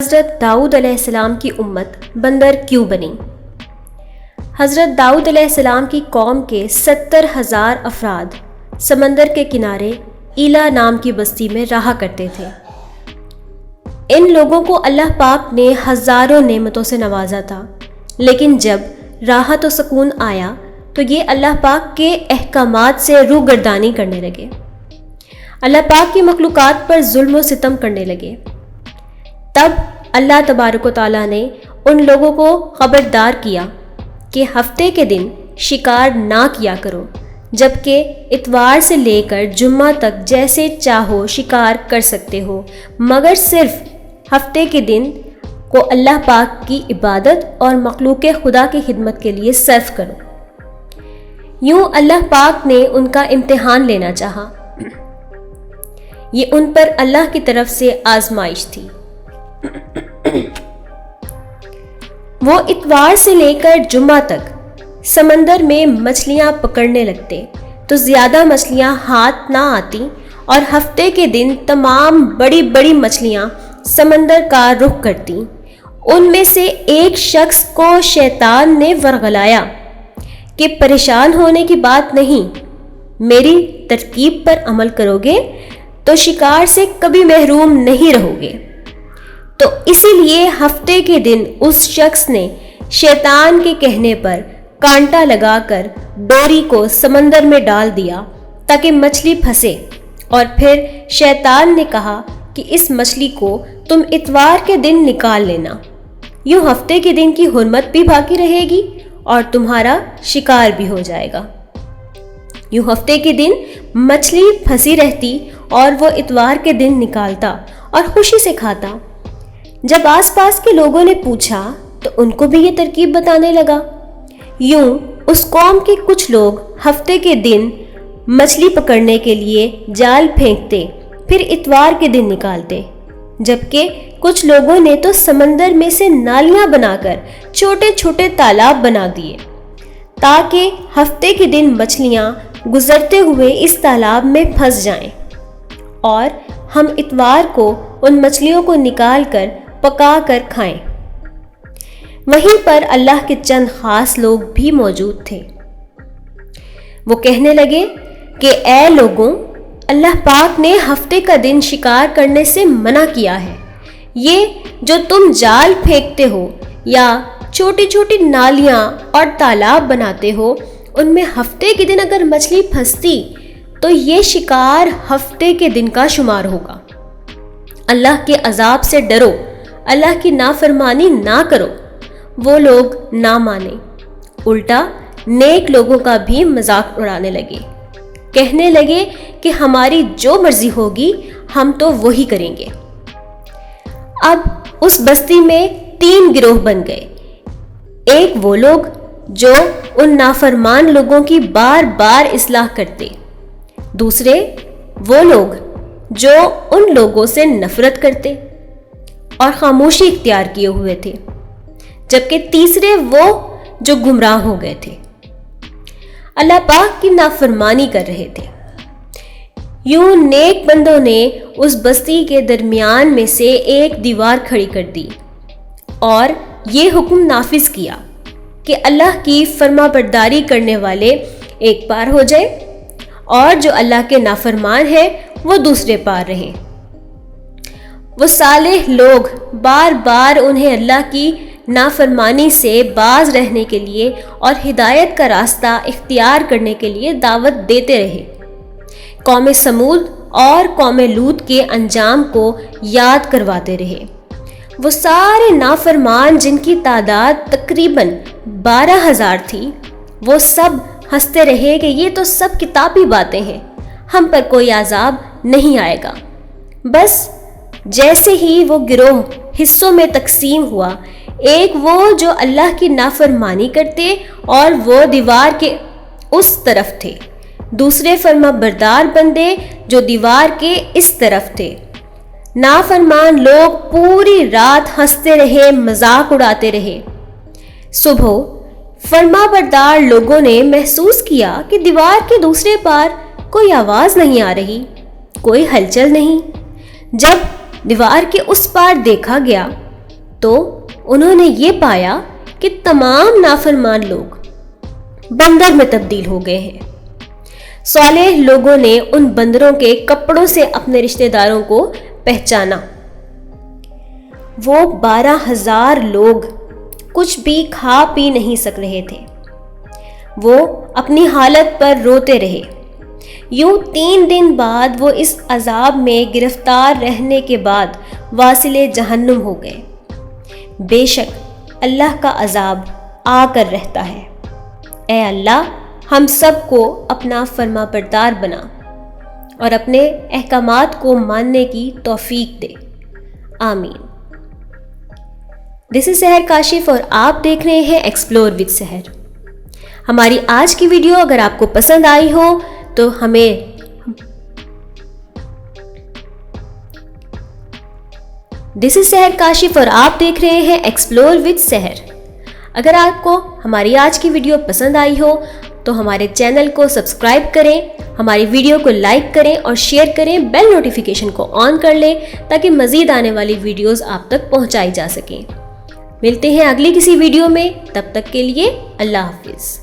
حضرت داؤد علیہ السلام کی امت بندر کیوں بنی؟ حضرت داؤد علیہ السلام کی قوم کے 70,000 افراد سمندر کے کنارے ایلا نام کی بستی میں رہا کرتے تھے۔ ان لوگوں کو اللہ پاک نے ہزاروں نعمتوں سے نوازا تھا، لیکن جب راحت و سکون آیا تو یہ اللہ پاک کے احکامات سے روگردانی کرنے لگے، اللہ پاک کی مخلوقات پر ظلم و ستم کرنے لگے۔ تب اللہ تبارک و تعالیٰ نے ان لوگوں کو خبردار کیا کہ ہفتے کے دن شکار نہ کیا کرو، جبکہ اتوار سے لے کر جمعہ تک جیسے چاہو شکار کر سکتے ہو، مگر صرف ہفتے کے دن کو اللہ پاک کی عبادت اور مخلوق خدا کی خدمت کے لیے صرف کرو۔ یوں اللہ پاک نے ان کا امتحان لینا چاہا۔ یہ ان پر اللہ کی طرف سے آزمائش تھی۔ وہ اتوار سے لے کر جمعہ تک سمندر میں مچھلیاں پکڑنے لگتے تو زیادہ مچھلیاں ہاتھ نہ آتی، اور ہفتے کے دن تمام بڑی بڑی مچھلیاں سمندر کا رخ کرتی۔ ان میں سے ایک شخص کو شیطان نے ورغلایا کہ پریشان ہونے کی بات نہیں، میری ترکیب پر عمل کرو گے تو شکار سے کبھی محروم نہیں رہو گے۔ تو اسی لیے ہفتے کے دن اس شخص نے شیطان کے کہنے پر کانٹا لگا کر ڈوری کو سمندر میں ڈال دیا تاکہ مچھلی پھنسے، اور پھر شیطان نے کہا کہ اس مچھلی کو تم اتوار کے دن نکال لینا، یوں ہفتے کے دن کی حرمت بھی باقی رہے گی اور تمہارا شکار بھی ہو جائے گا۔ یوں ہفتے کے دن مچھلی پھنسی رہتی اور وہ اتوار کے دن نکالتا اور خوشی سے کھاتا۔ جب آس پاس کے لوگوں نے پوچھا تو ان کو بھی یہ ترکیب بتانے لگا۔ یوں اس قوم کے کچھ لوگ ہفتے کے دن مچھلی پکڑنے کے لیے جال پھینکتے، پھر اتوار کے دن نکالتے، جبکہ کچھ لوگوں نے تو سمندر میں سے نالیاں بنا کر چھوٹے چھوٹے تالاب بنا دیے تاکہ ہفتے کے دن مچھلیاں گزرتے ہوئے اس تالاب میں پھنس جائیں، اور ہم اتوار کو ان مچھلیوں کو نکال کر پکا کر کھائیں۔ وہیں پر اللہ کے چند خاص لوگ بھی موجود تھے۔ وہ کہنے لگے کہ اے لوگوں، اللہ پاک نے ہفتے کا دن شکار کرنے سے منع کیا ہے۔ یہ جو تم جال پھینکتے ہو یا چھوٹی چھوٹی نالیاں اور تالاب بناتے ہو، ان میں ہفتے کے دن اگر مچھلی پھنستی تو یہ شکار ہفتے کے دن کا شمار ہوگا۔ اللہ کے عذاب سے ڈرو، اللہ کی نافرمانی نہ کرو۔ وہ لوگ نہ مانے، الٹا نیک لوگوں کا بھی مذاق اڑانے لگے، کہنے لگے کہ ہماری جو مرضی ہوگی ہم تو وہی کریں گے۔ اب اس بستی میں 3 گروہ بن گئے۔ ایک وہ لوگ جو ان نافرمان لوگوں کی بار بار اصلاح کرتے، دوسرے وہ لوگ جو ان لوگوں سے نفرت کرتے اور خاموشی اختیار کیے ہوئے تھے، جبکہ تیسرے وہ جو گمراہ ہو گئے تھے، اللہ پاک کی نافرمانی کر رہے تھے۔ یوں نیک بندوں نے اس بستی کے درمیان میں سے ایک دیوار کھڑی کر دی اور یہ حکم نافذ کیا کہ اللہ کی فرما برداری کرنے والے ایک پار ہو جائے اور جو اللہ کے نافرمان ہیں وہ دوسرے پار رہیں۔ وہ صالح لوگ بار بار انہیں اللہ کی نافرمانی سے باز رہنے کے لیے اور ہدایت کا راستہ اختیار کرنے کے لیے دعوت دیتے رہے۔ قوم سمود اور قوم لوط کے انجام کو یاد کرواتے رہے۔ وہ سارے نافرمان جن کی تعداد تقریباً 12,000 تھی، وہ سب ہنستے رہے کہ یہ تو سب کتابی باتیں ہیں، ہم پر کوئی عذاب نہیں آئے گا۔ بس جیسے ہی وہ گروہ حصوں میں تقسیم ہوا، ایک وہ جو اللہ کی نافرمانی کرتے اور وہ دیوار کے اس طرف تھے، دوسرے فرما بردار بندے جو دیوار کے اس طرف تھے۔ نافرمان لوگ پوری رات ہنستے رہے، مذاق اڑاتے رہے۔ صبح فرما بردار لوگوں نے محسوس کیا کہ دیوار کے دوسرے پار کوئی آواز نہیں آ رہی، کوئی ہلچل نہیں۔ جب دیوار کے اس پار دیکھا گیا تو انہوں نے یہ پایا کہ تمام نافرمان لوگ بندر میں تبدیل ہو گئے ہیں۔ صالح لوگوں نے ان بندروں کے کپڑوں سے اپنے رشتہ داروں کو پہچانا۔ وہ 12,000 لوگ کچھ بھی کھا پی نہیں سک رہے تھے۔ وہ اپنی حالت پر روتے رہے۔ یوں 3 دن بعد وہ اس عذاب میں گرفتار رہنے کے بعد واصل جہنم ہو گئے۔ بے شک اللہ کا عذاب آ کر رہتا ہے۔ اے اللہ، ہم سب کو اپنا فرما بردار بنا اور اپنے احکامات کو ماننے کی توفیق دے، آمین۔ دس از سحر کاشف اور آپ دیکھ رہے ہیں ایکسپلور وتھ سحر۔ ہماری آج کی ویڈیو اگر آپ کو پسند آئی ہو تو ہمیں دس از سحر کاشف اور آپ دیکھ رہے ہیں ایکسپلور وتھ سحر۔ اگر آپ کو ہماری آج کی ویڈیو پسند آئی ہو تو ہمارے چینل کو سبسکرائب کریں، ہماری ویڈیو کو لائک کریں اور شیئر کریں، بیل نوٹیفیکیشن کو آن کر لیں تاکہ مزید آنے والی ویڈیوز آپ تک پہنچائی جا سکیں۔ ملتے ہیں اگلی کسی ویڈیو میں، تب تک کے لیے اللہ حافظ۔